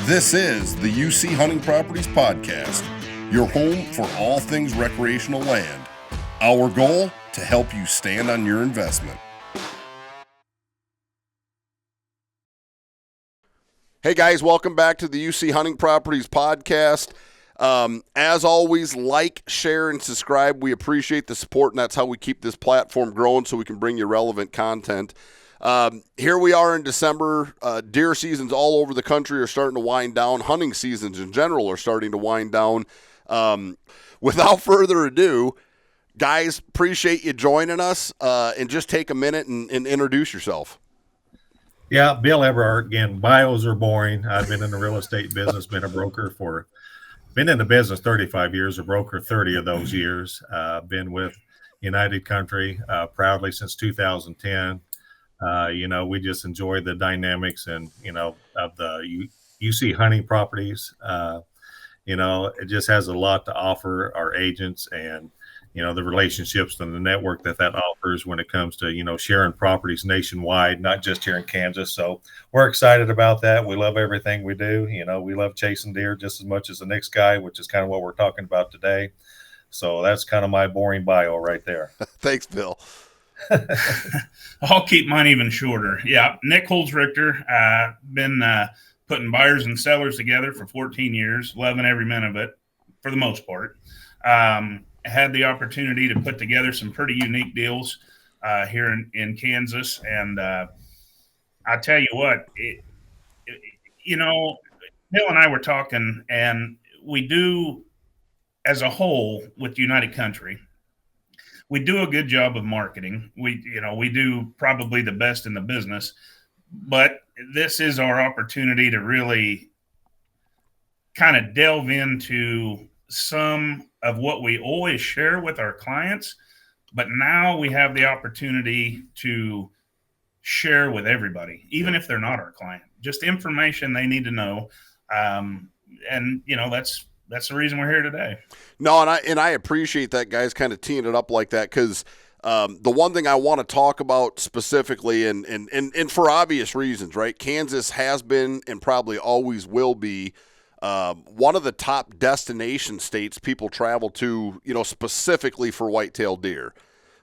This is the UC Hunting Properties Podcast, your home for all things recreational land. Our goal, to help you stand on your investment. Hey guys, welcome back to the UC Hunting Properties Podcast. As always, like, share, and subscribe. We appreciate the support, and that's how we keep this platform growing so we can bring you relevant content. Here we are in December. Deer seasons all over the country are starting to wind down. Hunting seasons in general are starting to wind down. Without further ado, guys, appreciate you joining us, and just take a minute and introduce yourself. Yeah, Bill Eberhardt. Again, bios are boring. I've been in the real estate business, been in the business 35 years, a broker 30 of those years. Been with United Country proudly since 2010. We just enjoy the dynamics and, of the UC Hunting Properties. It just has a lot to offer our agents and, the relationships and the network that offers when it comes to, sharing properties nationwide, not just here in Kansas. So we're excited about that. We love everything we do. We love chasing deer just as much as the next guy, which is kind of what we're talking about today. So that's kind of my boring bio right there. Thanks, Bill. I'll keep mine even shorter. Yeah, Nick Holzrichter. Been putting buyers and sellers together for 14 years, loving every minute of it for the most part. Had the opportunity to put together some pretty unique deals here in Kansas. And I tell you what, Bill and I were talking, and we do, as a whole with United Country, we do a good job of marketing. We do probably the best in the business, but this is our opportunity to really kind of delve into some of what we always share with our clients, but now we have the opportunity to share with everybody, even if they're not our client, just information they need to know. That's the reason we're here today. No, and I appreciate that, guys, kind of teeing it up like that, because the one thing I want to talk about specifically, and for obvious reasons, right? Kansas has been and probably always will be one of the top destination states people travel to, specifically for whitetail deer.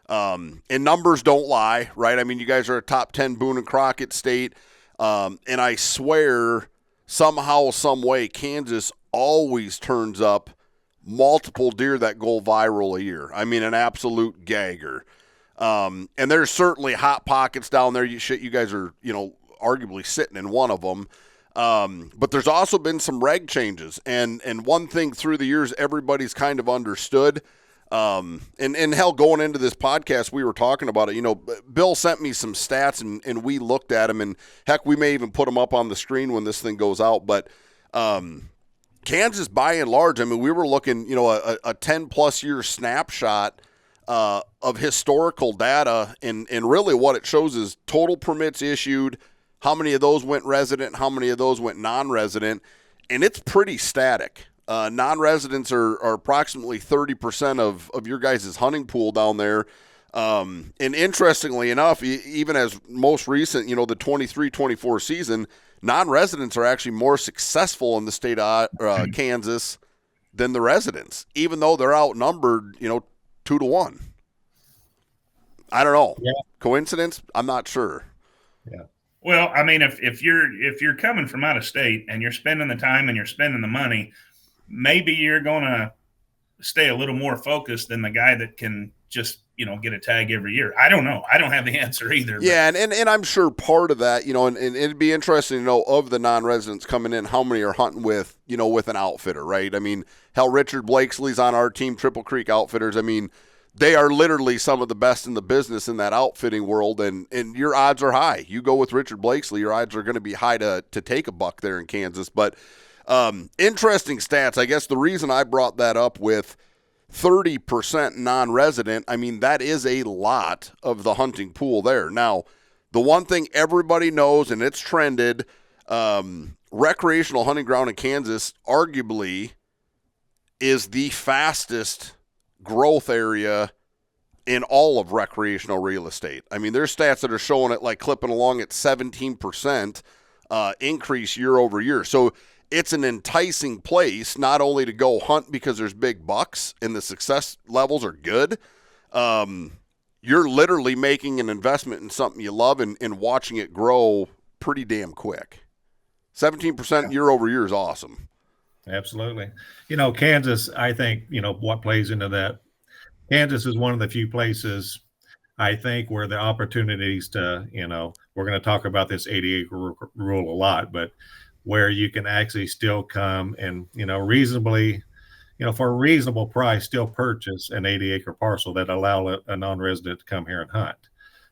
And numbers don't lie, right? I mean, you guys are a top 10 Boone and Crockett state, and I swear somehow, some way, Kansas always turns up multiple deer that go viral a year. I mean, an absolute gagger. And there's certainly hot pockets down there. You guys are, arguably sitting in one of them. But there's also been some reg changes. And one thing through the years everybody's kind of understood, and hell, going into this podcast, we were talking about it. Bill sent me some stats, and we looked at them. And, heck, we may even put them up on the screen when this thing goes out. But Kansas, by and large, I mean, we were looking, a 10-plus year snapshot of historical data, and really what it shows is total permits issued, how many of those went resident, how many of those went non-resident, and it's pretty static. Non-residents are approximately 30% of your guys' hunting pool down there. And interestingly enough, even as most recent, the 23-24 season, non-residents are actually more successful in the state of Kansas than the residents, even though they're outnumbered, 2-1. I don't know. Yeah. Coincidence? I'm not sure. Yeah. Well, I mean, if you're coming from out of state and you're spending the time and you're spending the money, maybe you're going to stay a little more focused than the guy that can just, get a tag every year. I don't know. I don't have the answer either. Yeah, and I'm sure part of that, and it'd be interesting to know of the non-residents coming in, how many are hunting with, with an outfitter, right? I mean, hell, Richard Blakesley's on our team, Triple Creek Outfitters. I mean, they are literally some of the best in the business in that outfitting world, and your odds are high. You go with Richard Blakesley, your odds are going to be high to take a buck there in Kansas. But interesting stats. I guess the reason I brought that up with 30% non-resident, I mean, that is a lot of the hunting pool there. Now, the one thing everybody knows, and it's trended, recreational hunting ground in Kansas arguably is the fastest growth area in all of recreational real estate. I mean, there's stats that are showing it like clipping along at 17% increase year over year. So it's an enticing place not only to go hunt because there's big bucks and the success levels are good. You're literally making an investment in something you love and watching it grow pretty damn quick. 17% year over year is awesome. Absolutely. Kansas, I think, what plays into that. Kansas is one of the few places, I think, where the opportunities to, we're going to talk about this 80-acre rule a lot, but where you can actually still come and, reasonably, for a reasonable price, still purchase an 80-acre parcel that allow a non-resident to come here and hunt.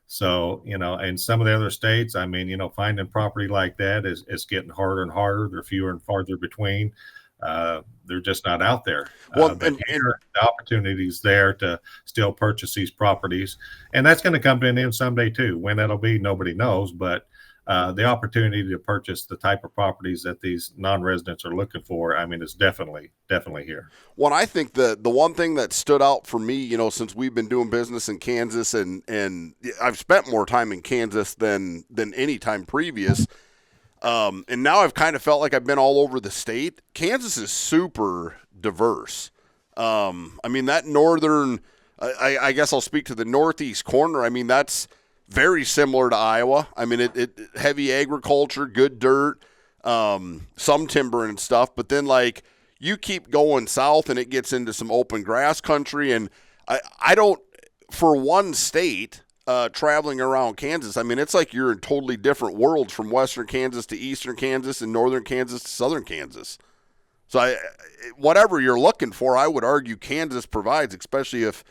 So, in some of the other states, finding property like that is getting harder and harder. They're fewer and farther between. They're just not out there. But the opportunities there to still purchase these properties, and that's going to come to an end someday too. When that'll be, nobody knows. But the opportunity to purchase the type of properties that these non-residents are looking for, is definitely here. Well, I think the one thing that stood out for me, since we've been doing business in Kansas, and I've spent more time in Kansas than any time previous. And now I've kind of felt like I've been all over the state. Kansas is super diverse. That northern, I guess I'll speak to the northeast corner. That's very similar to Iowa. It heavy agriculture, good dirt, some timber and stuff. But then, like, you keep going south and it gets into some open grass country. And I don't, for one state, traveling around Kansas, it's like you're in totally different worlds from western Kansas to eastern Kansas and northern Kansas to southern Kansas. So whatever you're looking for, I would argue Kansas provides, especially if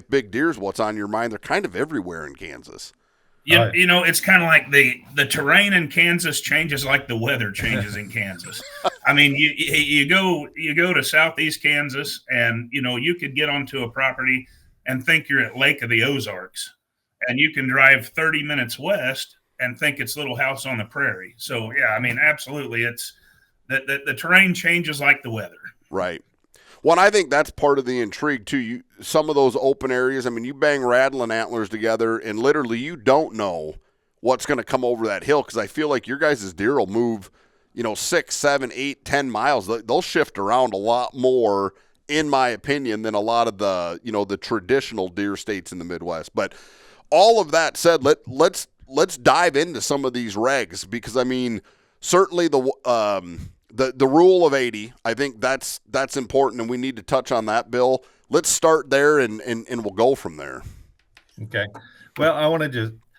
big deer's what's on your mind. They're kind of everywhere in Kansas. It's kind of like the terrain in Kansas changes like the weather changes in Kansas. You go to southeast Kansas and, you could get onto a property and think you're at Lake of the Ozarks. And you can drive 30 minutes west and think it's Little House on the Prairie. So, yeah, absolutely. It's the terrain changes like the weather. Right. Well, I think that's part of the intrigue, too. Some of those open areas, you bang rattling antlers together, and literally you don't know what's going to come over that hill, because I feel like your guys' deer will move, 6, 7, 8, 10 miles. They'll shift around a lot more, in my opinion, than a lot of the, the traditional deer states in the Midwest. But all of that said, let's dive into some of these regs, because certainly the rule of 80, I think that's important, and we need to touch on that, Bill. Let's start there and we'll go from there. Okay. Well,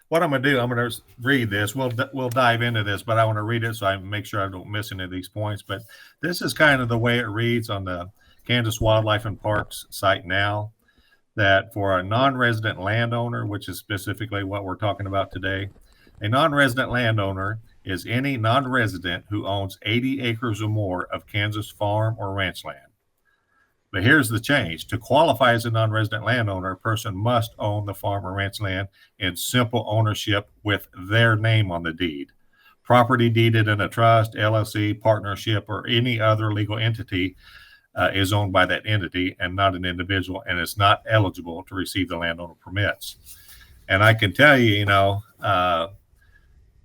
what I'm going to do, I'm going to read this. We'll dive into this, but I want to read it so I make sure I don't miss any of these points. But this is kind of the way it reads on the Kansas Wildlife and Parks site now. That for a non-resident landowner, which is specifically what we're talking about today, a non-resident landowner is any non-resident who owns 80 acres or more of Kansas farm or ranch land. But here's the change. To qualify as a non-resident landowner, a person must own the farm or ranch land in simple ownership with their name on the deed. Property deeded in a trust, LLC, partnership, or any other legal entity is owned by that entity and not an individual, and is not eligible to receive the landowner permits. And I can tell you,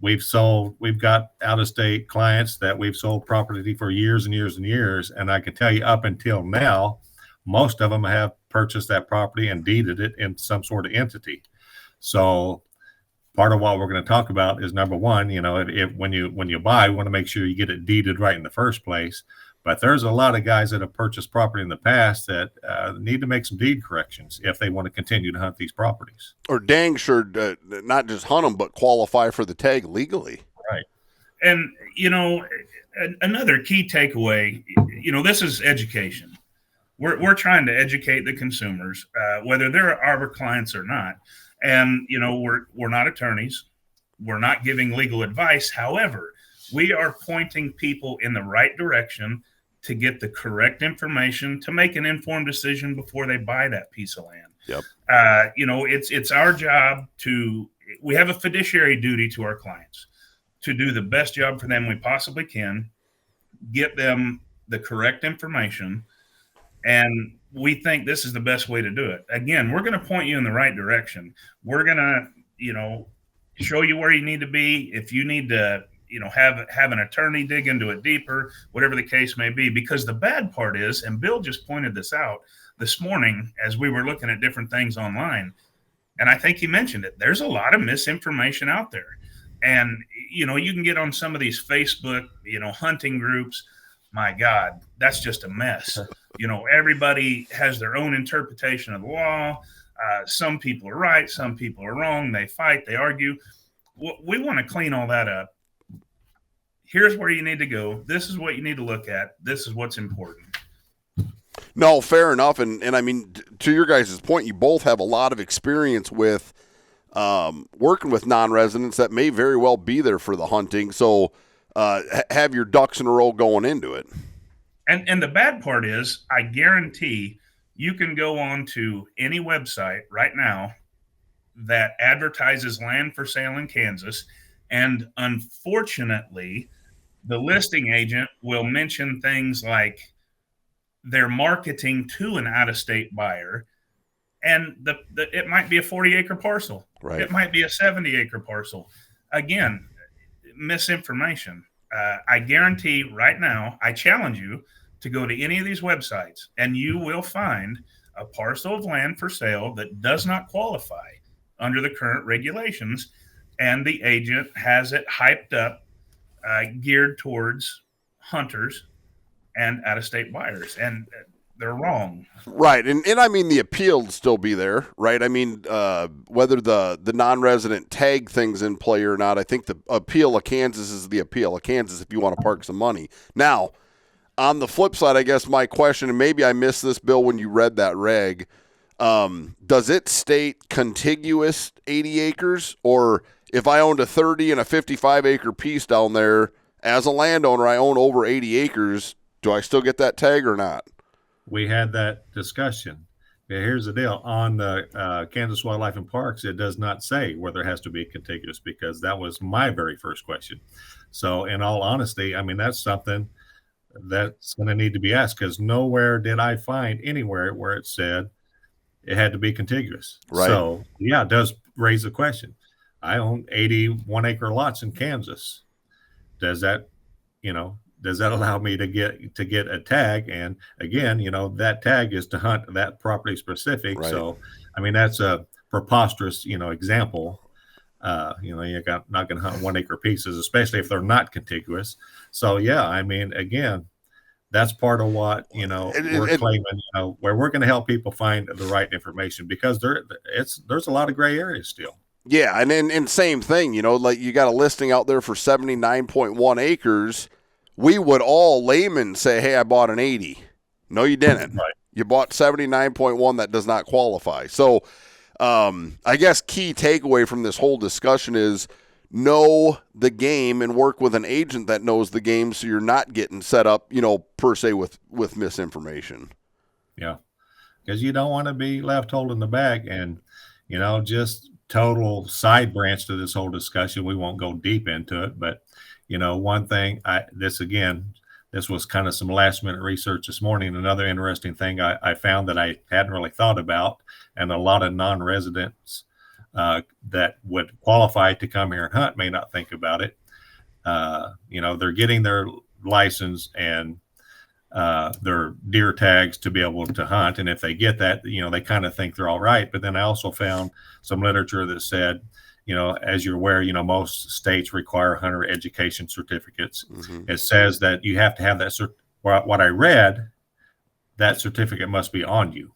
we've got out-of-state clients that we've sold property for years and years and years, and I can tell you up until now, most of them have purchased that property and deeded it in some sort of entity. So part of what we're going to talk about is, number one, if when you buy, you want to make sure you get it deeded right in the first place. But there's a lot of guys that have purchased property in the past that need to make some deed corrections if they want to continue to hunt these properties. Or dang sure not just hunt them, but qualify for the tag legally. Right. And, another key takeaway, this is education. We're trying to educate the consumers, whether they're our clients or not. And, we're not attorneys. We're not giving legal advice. However, we are pointing people in the right direction to get the correct information to make an informed decision before they buy that piece of land. Yep. It's our job we have a fiduciary duty to our clients to do the best job for them we possibly can, get them the correct information. And we think this is the best way to do it. Again, we're going to point you in the right direction. We're going to, show you where you need to be. If you need to have an attorney dig into it deeper, whatever the case may be. Because the bad part is, and Bill just pointed this out this morning as we were looking at different things online, and I think he mentioned it, there's a lot of misinformation out there. And, you can get on some of these Facebook, hunting groups. My God, that's just a mess. Everybody has their own interpretation of the law. Some people are right. Some people are wrong. They fight, they argue. We want to clean all that up. Here's where you need to go. This is what you need to look at. This is what's important. No, fair enough. And I mean, to your guys' point, you both have a lot of experience with working with non-residents that may very well be there for the hunting. So have your ducks in a row going into it. And the bad part is, I guarantee you can go on to any website right now that advertises land for sale in Kansas, and unfortunately, the listing agent will mention things like they're marketing to an out-of-state buyer, and it might be a 40-acre parcel. Right. It might be a 70-acre parcel. Again, misinformation. I guarantee right now, I challenge you to go to any of these websites, and you will find a parcel of land for sale that does not qualify under the current regulations, and the agent has it hyped up, geared towards hunters and out-of-state buyers, and they're wrong. Right, and I mean, the appeal will still be there, right? I mean, whether the non-resident tag things in play or not, I think the appeal of Kansas is the appeal of Kansas if you want to park some money. Now, on the flip side, I guess my question, and maybe I missed this, Bill, when you read that reg, does it state contiguous 80 acres? Or if I owned a 30 and a 55-acre piece down there, as a landowner, I own over 80 acres, do I still get that tag or not? We had that discussion. Yeah, here's the deal. On the Kansas Wildlife and Parks, it does not say whether it has to be contiguous, because that was my very first question. So in all honesty, I mean, that's something that's going to need to be asked, because nowhere did I find anywhere where it said it had to be contiguous. Right. So yeah, it does raise the question. I own 81 acre lots in Kansas. Does that allow me to get a tag? And again, that tag is to hunt that property specific. Right. So, I mean, that's a preposterous, example. You're not going to hunt 1 acre pieces, especially if they're not contiguous. So yeah, I mean, again, that's part of what, we're claiming, where we're going to help people find the right information, because there's a lot of gray areas still. Yeah. And same thing, like you got a listing out there for 79.1 acres. We would all laymen say, hey, I bought an 80. No, you didn't. Right. You bought 79.1 that does not qualify. So I guess key takeaway from this whole discussion is know the game and work with an agent that knows the game, so you're not getting set up, per se with misinformation. Yeah, because you don't want to be left holding the bag. And, just total side branch to this whole discussion. We won't go deep into it, but one thing, this was kind of some last minute research this morning. Another interesting thing I found that I hadn't really thought about, and a lot of non-residents that would qualify to come here and hunt may not think about it. They're getting their license and their deer tags to be able to hunt. And if they get that, they kind of think they're all right. But then I also found some literature that said, as you're aware, most states require hunter education certificates. Mm-hmm. It says that you have to have that. What I read, that certificate must be on you.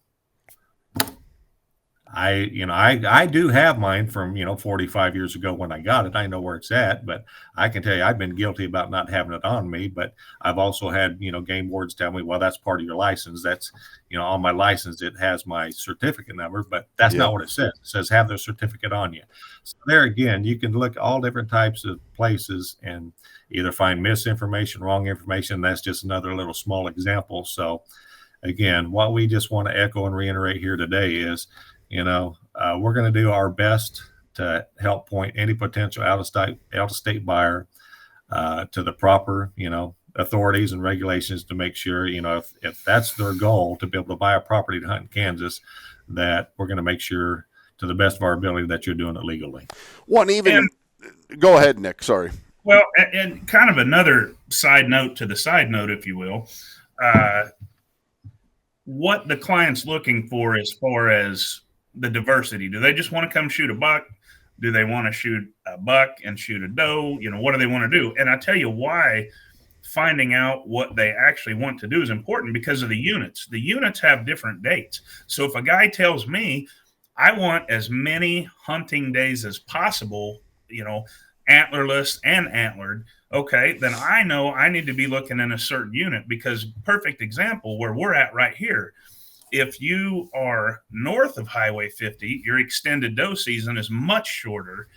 I do have mine from, 45 years ago when I got it. I know where it's at, but I can tell you I've been guilty about not having it on me. But I've also had, game boards tell me, well, that's part of your license. That's, on my license, it has my certificate number, but that's not what it says. It says have the certificate on you. So there again, you can look at all different types of places and either find misinformation, wrong information. That's just another little small example. So again, what we just want to echo and reiterate here today is, we're going to do our best to help point any potential out-of-state buyer to the proper, authorities and regulations to make sure, if that's their goal, to be able to buy a property to hunt in Kansas, that we're going to make sure to the best of our ability that you're doing it legally. Go ahead, Nick. Sorry. Well, and kind of another side note to the side note, if you will, what the client's looking for as far as the diversity. Do they just want to come shoot a buck? Do they want to shoot a buck and shoot a doe? What do they want to do? And I tell you why finding out what they actually want to do is important, because of the units. The units have different dates. So if a guy tells me I want as many hunting days as possible, antlerless and antlered, okay, then I know I need to be looking in a certain unit, because perfect example where we're at right here. If you are north of Highway 50, your extended doe season is much shorter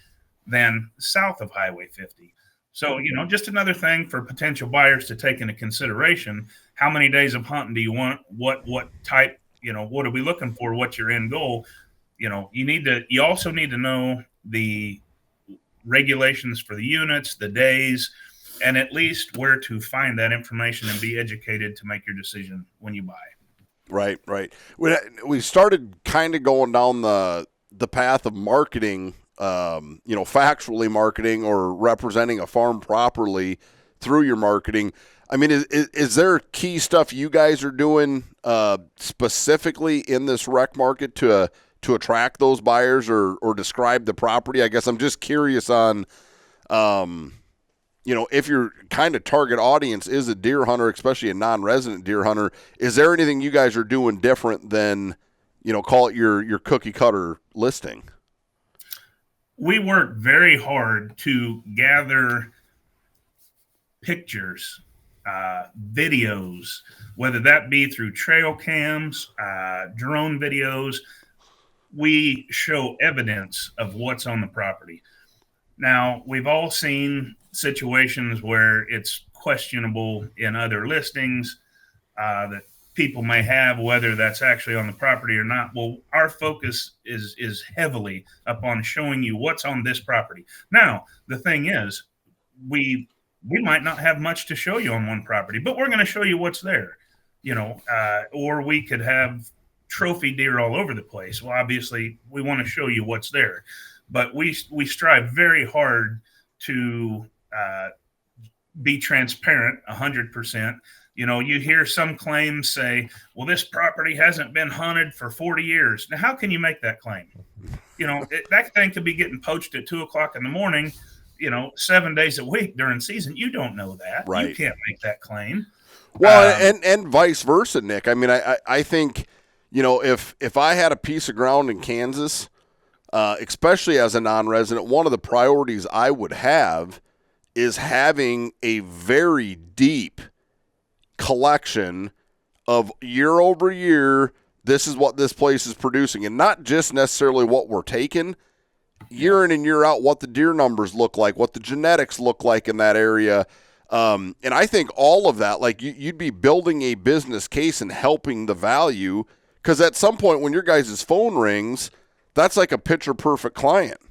than south of Highway 50. So, just another thing for potential buyers to take into consideration. How many days of hunting do you want? What type, what are we looking for? What's your end goal? You also need to know the regulations for the units, the days, and at least where to find that information and be educated to make your decision when you buy. Right. We started kind of going down the path of marketing, factually marketing or representing a farm properly through your marketing. I mean, is there key stuff you guys are doing specifically in this rec market to attract those buyers or describe the property? I guess I'm just curious on, if your kind of target audience is a deer hunter, especially a non-resident deer hunter, is there anything you guys are doing different than, call it your cookie cutter listing? We work very hard to gather pictures, videos, whether that be through trail cams, drone videos. We show evidence of what's on the property. Now, we've all seen situations where it's questionable in other listings that people may have, whether that's actually on the property or not. Well, our focus is heavily upon showing you what's on this property. Now, the thing is, we might not have much to show you on one property, but we're going to show you what's there, or we could have trophy deer all over the place. Well, obviously, we want to show you what's there, but we strive very hard to be transparent 100%. You hear some claims say, well, this property hasn't been hunted for 40 years. Now, how can you make that claim? That thing could be getting poached at 2:00 in the morning, 7 days a week during season. You don't know that. Right. You can't make that claim. Well, and vice versa, Nick. I mean, I think, if I had a piece of ground in Kansas, especially as a non-resident, one of the priorities I would have is having a very deep collection of year over year, this is what this place is producing, and not just necessarily what we're taking, year in and year out, what the deer numbers look like, what the genetics look like in that area. And I think all of that, like you'd be building a business case and helping the value, because at some point when your guys' phone rings, that's like a picture-perfect client.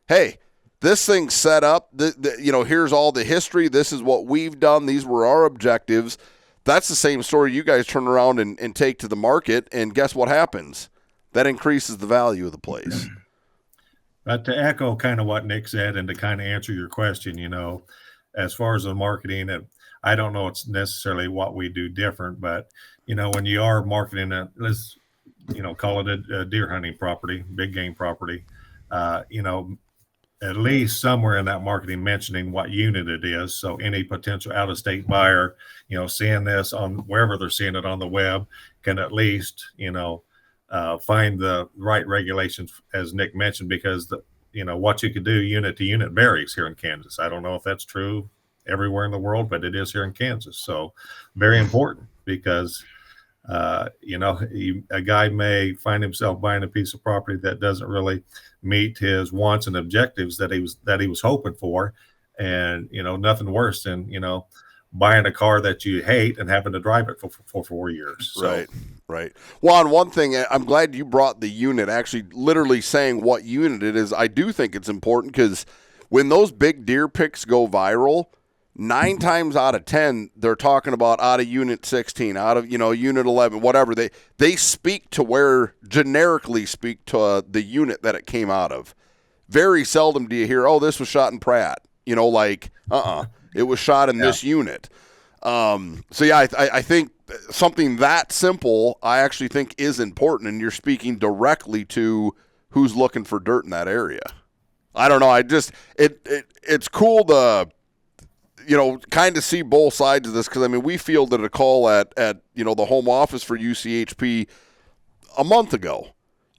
Hey, this thing's set up. Here's all the history. This is what we've done. These were our objectives. That's the same story you guys turn around and take to the market, and guess what happens? That increases the value of the place. But to echo kind of what Nick said and to kind of answer your question, as far as the marketing, I don't know it's necessarily what we do different, but, when you are marketing let's, call it a deer hunting property, big game property, at least somewhere in that marketing mentioning what unit it is. So any potential out-of-state buyer, seeing this on wherever they're seeing it on the web can at least, find the right regulations, as Nick mentioned, because what you could do unit to unit varies here in Kansas. I don't know if that's true everywhere in the world, but it is here in Kansas. So very important, because a guy may find himself buying a piece of property that doesn't really meet his wants and objectives that he was hoping for, and nothing worse than buying a car that you hate and having to drive it for 4 years. So. Right. Well, on one thing, I'm glad you brought the unit, actually literally saying what unit it is. I do think it's important, because when those big deer pics go viral, 9 times out of 10, they're talking about out of unit 16, out of, unit 11, whatever. They speak to where, generically speak to the unit that it came out of. Very seldom do you hear, oh, this was shot in Pratt. Like, it was shot in this unit. So yeah, I think something that simple, I actually think is important, and you're speaking directly to who's looking for dirt in that area. I don't know. It's cool to, kind of see both sides of this, because, we fielded a call at the home office for UCHP a month ago,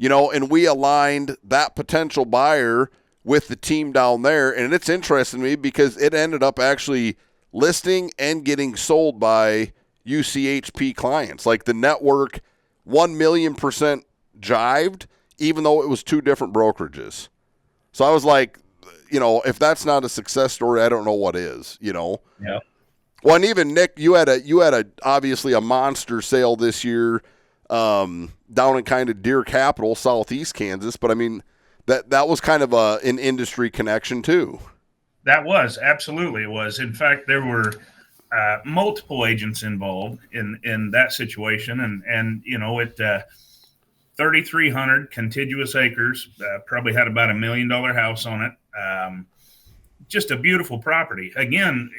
and we aligned that potential buyer with the team down there. And it's interesting to me because it ended up actually listing and getting sold by UCHP clients. Like, the network 1,000,000% jived, even though it was two different brokerages. So I was like, if that's not a success story, I don't know what is, Yeah. Well, and even Nick, you had a obviously a monster sale this year, down in kind of Deer Capital, southeast Kansas. But that was kind of an industry connection too. That was absolutely, it was. In fact, there were multiple agents involved in that situation, and it 3,300 contiguous acres, probably had about $1 million house on it. Just a beautiful property. Again,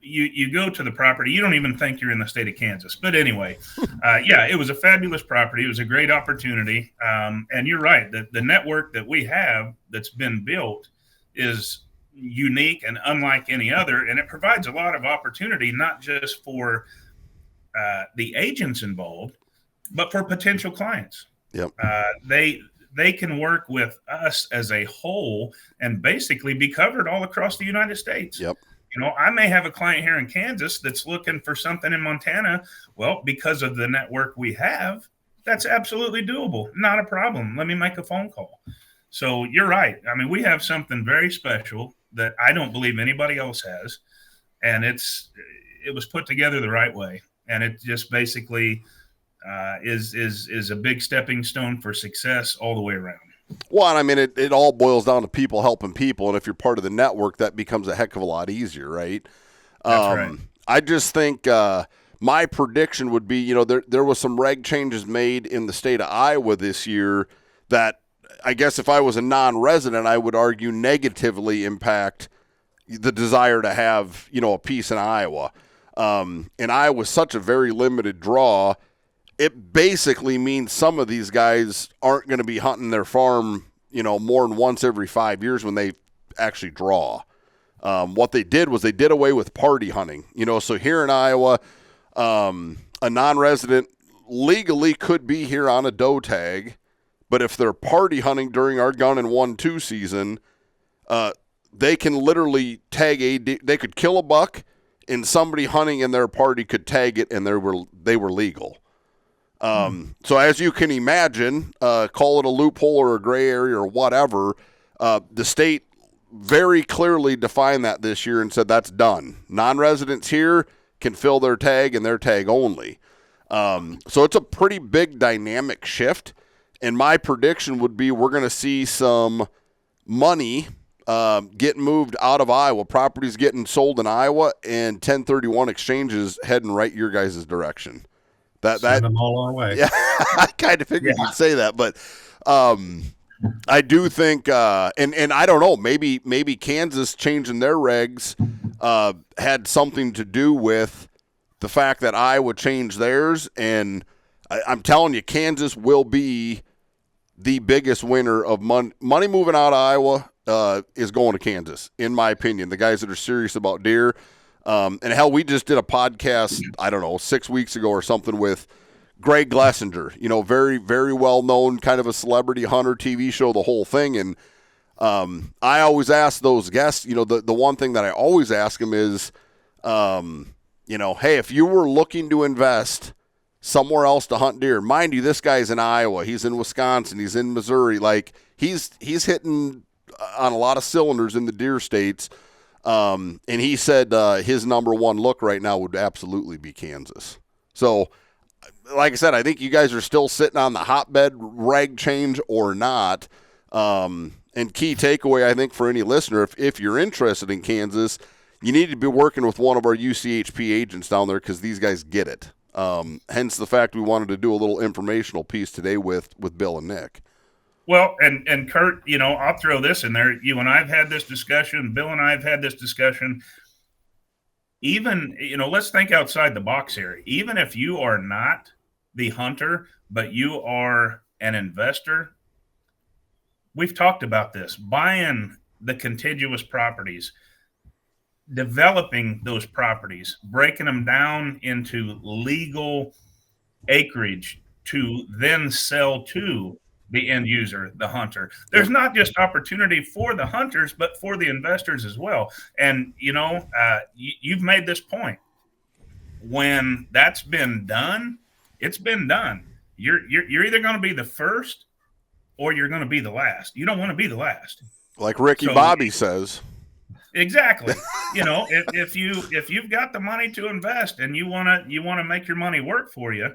you go to the property, you don't even think you're in the state of Kansas. But anyway, it was a fabulous property. It was a great opportunity. And you're right, the network that we have that's been built is unique and unlike any other. And it provides a lot of opportunity, not just for the agents involved, but for potential clients. Yep. They can work with us as a whole and basically be covered all across the United States. Yep. I may have a client here in Kansas that's looking for something in Montana. Well, because of the network we have, that's absolutely doable. Not a problem. Let me make a phone call. So you're right. We have something very special that I don't believe anybody else has. And it was put together the right way. And it just basically is a big stepping stone for success all the way around. Well, it all boils down to people helping people, and if you're part of the network, that becomes a heck of a lot easier, right? That's right. I just think my prediction would be, there was some reg changes made in the state of Iowa this year that I guess if I was a non-resident, I would argue negatively impact the desire to have, a piece in Iowa. And Iowa's such a very limited draw. It basically means some of these guys aren't going to be hunting their farm, more than once every 5 years when they actually draw. What they did was they did away with party hunting. So here in Iowa, a non-resident legally could be here on a doe tag, but if they're party hunting during our gun and 1-2 season, they can literally tag they could kill a buck, and somebody hunting in their party could tag it, and they were legal. So as you can imagine, call it a loophole or a gray area or whatever, the state very clearly defined that this year and said that's done. Non-residents here can fill their tag and their tag only. So it's a pretty big dynamic shift. And my prediction would be we're going to see some money getting moved out of Iowa, properties getting sold in Iowa, and 1031 exchanges heading right your guys' direction. Send them all our way. Yeah, I kind of figured you'd say that, but I do think, and I don't know, maybe Kansas changing their regs had something to do with the fact that Iowa changed theirs, and I'm telling you, Kansas will be the biggest winner of money moving out of Iowa is going to Kansas, in my opinion. The guys that are serious about deer. And hell, we just did a podcast, I don't know, 6 weeks ago or something with Greg Glessinger, very, very well known, kind of a celebrity hunter, TV show, the whole thing. And I always ask those guests, the one thing that I always ask them is, hey, if you were looking to invest somewhere else to hunt deer, mind you, this guy's in Iowa, he's in Wisconsin, he's in Missouri, like he's hitting on a lot of cylinders in the deer states. And he said his number one look right now would absolutely be Kansas. So, like I said, I think you guys are still sitting on the hotbed reg change or not. And key takeaway, I think, for any listener, if you're interested in Kansas, you need to be working with one of our UCHP agents down there because these guys get it. Hence the fact we wanted to do a little informational piece today with Bill and Nick. Well, and Curt, I'll throw this in there. You and I've had this discussion. Bill and I have had this discussion. Even, let's think outside the box here. Even if you are not the hunter, but you are an investor, we've talked about this, buying the contiguous properties, developing those properties, breaking them down into legal acreage to then sell to the end user, the hunter. There's not just opportunity for the hunters, but for the investors as well. And, you've made this point. When that's been done, it's been done. You're either going to be the first or you're going to be the last. You don't want to be the last. Like Ricky Bobby says. Exactly. If you've got the money to invest and you want to make your money work for you,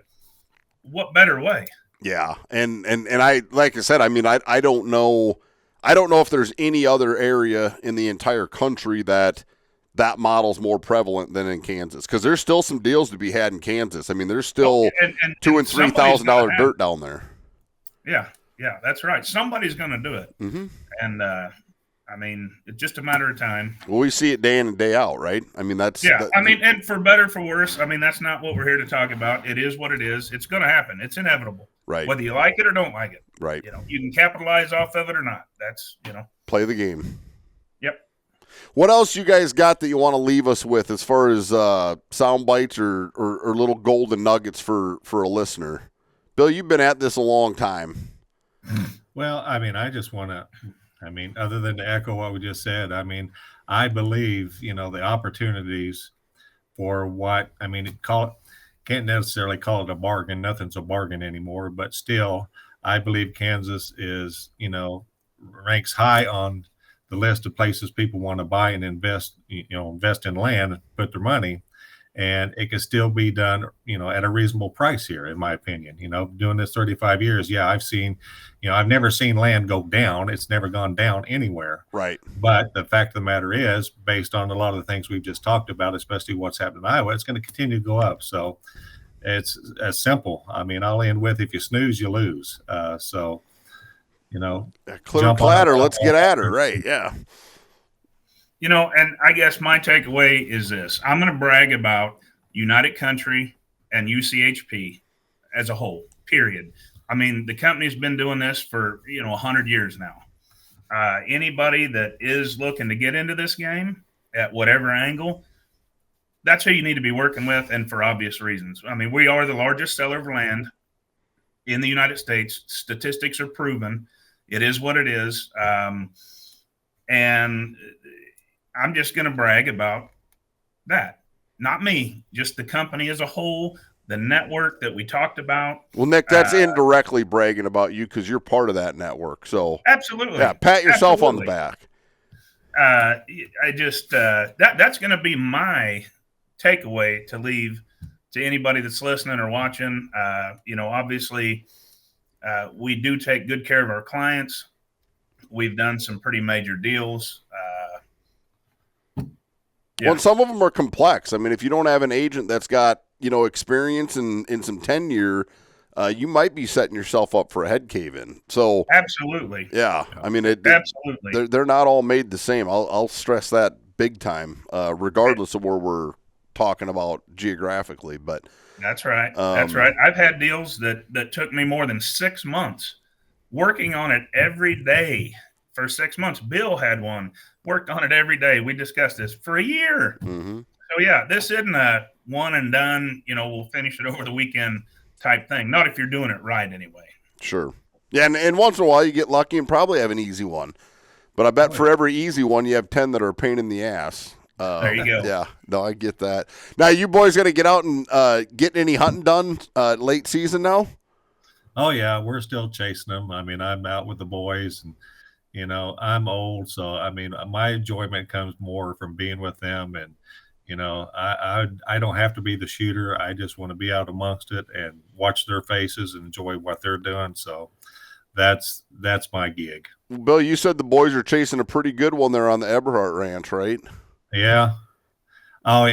what better way? Yeah. And I, like I said, I mean, I don't know if there's any other area in the entire country that model's more prevalent than in Kansas, because there's still some deals to be had in Kansas. I mean, there's still $2,000 and $3,000 dirt down there. Yeah, that's right. Somebody's going to do it, and I mean, it's just a matter of time. Well, we see it day in and day out, right? I mean, and for better, for worse, I mean, that's not what we're here to talk about. It is what it is. It's going to happen. It's inevitable, right? Whether you like it or don't like it, right? You can capitalize off of it or not. That's play the game. Yep. What else you guys got that you want to leave us with as far as sound bites or little golden nuggets for a listener? Bill, you've been at this a long time. Well, I mean, I just want to, other than to echo what we just said, I mean, I believe, the opportunities for can't necessarily call it a bargain. Nothing's a bargain anymore, but still, I believe Kansas is, ranks high on the list of places people want to buy and invest in land and put their money. And it can still be done, at a reasonable price here, in my opinion. Doing this 35 years, I've seen, I've never seen land go down. It's never gone down anywhere. Right. But the fact of the matter is, based on a lot of the things we've just talked about, especially what's happened in Iowa, it's going to continue to go up. So it's as simple. I mean, I'll end with, if you snooze, you lose. Clitter clatter, let's get at her. Right. Yeah. And I guess my takeaway is this. I'm going to brag about United Country and UCHP as a whole, period. I mean, the company's been doing this for, 100 years now. Anybody that is looking to get into this game at whatever angle, that's who you need to be working with, and for obvious reasons. I mean, we are the largest seller of land in the United States. Statistics are proven. It is what it is. And I'm just going to brag about that. Not me, just the company as a whole, the network that we talked about. Well, Nick, that's indirectly bragging about you because you're part of that network. So absolutely. Yeah, pat yourself on the back. That's going to be my takeaway to leave to anybody that's listening or watching. Obviously, we do take good care of our clients. We've done some pretty major deals. Yeah. Well, some of them are complex. I mean, if you don't have an agent that's got, experience in some tenure, you might be setting yourself up for a head cave-in. So absolutely. Yeah. I mean, absolutely. They're not all made the same. I'll stress that big time, regardless of where we're talking about geographically. But that's right. That's right. I've had deals that took me more than 6 months working on it every day for 6 months. Bill had one, worked on it every day. We discussed this for a year. Mm-hmm. So yeah, this isn't a one and done, we'll finish it over the weekend type thing. Not if you're doing it right anyway. Sure. Yeah, and once in a while you get lucky and probably have an easy one. But I bet for every easy one you have 10 that are a pain in the ass. There you go. Yeah, no, I get that. Now, you boys going to get out and get any hunting done late season now? Oh, yeah, we're still chasing them. I mean, I'm out with the boys, and, I'm old. So, I mean, my enjoyment comes more from being with them. And, I don't have to be the shooter. I just want to be out amongst it and watch their faces and enjoy what they're doing. So that's my gig. Bill, you said the boys are chasing a pretty good one there on the Eberhardt Ranch, right? Yeah. Oh,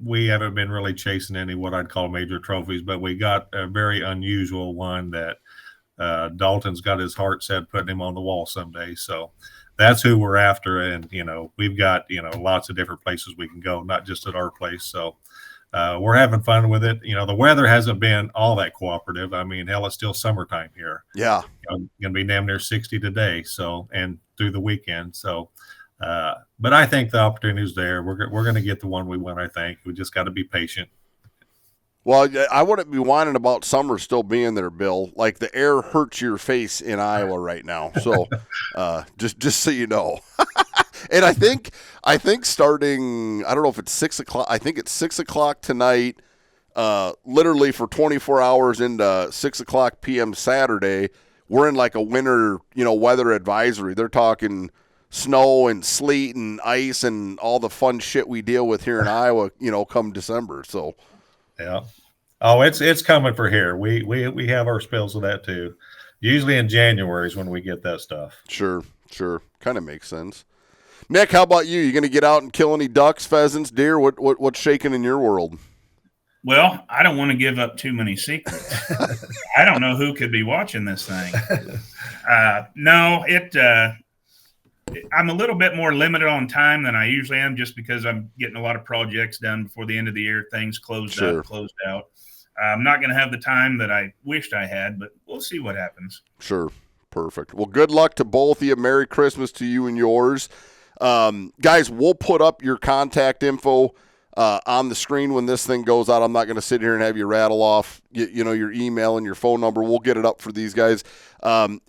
we haven't been really chasing any what I'd call major trophies, but we got a very unusual one that Dalton's got his heart set putting him on the wall someday. So that's who we're after. And, we've got, lots of different places we can go, not just at our place. So we're having fun with it. The weather hasn't been all that cooperative. I mean, hell, it's still summertime here. Yeah. Going to be damn near 60 today. So, and through the weekend. So, but I think the opportunity is there. We're going to get the one we want, I think. We just got to be patient. Well, I wouldn't be whining about summer still being there, Bill. Like, the air hurts your face in Iowa right now. So just so you know. And I think starting, I don't know if it's 6 o'clock. I think it's 6 o'clock tonight, literally for 24 hours into 6 o'clock p.m. Saturday, we're in like a winter, weather advisory. They're talking snow and sleet and ice and all the fun shit we deal with here in Iowa, come December. So. Yeah. Oh, it's coming for here. We have our spells of that too. Usually in January is when we get that stuff. Sure. Kind of makes sense. Nick, how about you? You going to get out and kill any ducks, pheasants, deer? What's shaking in your world? Well, I don't want to give up too many secrets. I don't know who could be watching this thing. No, I'm a little bit more limited on time than I usually am, just because I'm getting a lot of projects done before the end of the year. Things closed out. I'm not going to have the time that I wished I had, but we'll see what happens. Sure. Perfect. Well, good luck to both of you. Merry Christmas to you and yours. Guys, we'll put up your contact info on the screen when this thing goes out. I'm not going to sit here and have you rattle off, your email and your phone number. We'll get it up for these guys.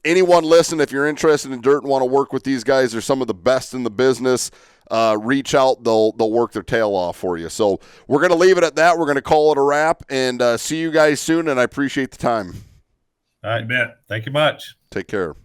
Anyone listen, if you're interested in dirt and want to work with these guys, they're some of the best in the business. Reach out. They'll work their tail off for you. So we're going to leave it at that. We're going to call it a wrap, and see you guys soon, and I appreciate the time. All right, bet. Thank you much. Take care.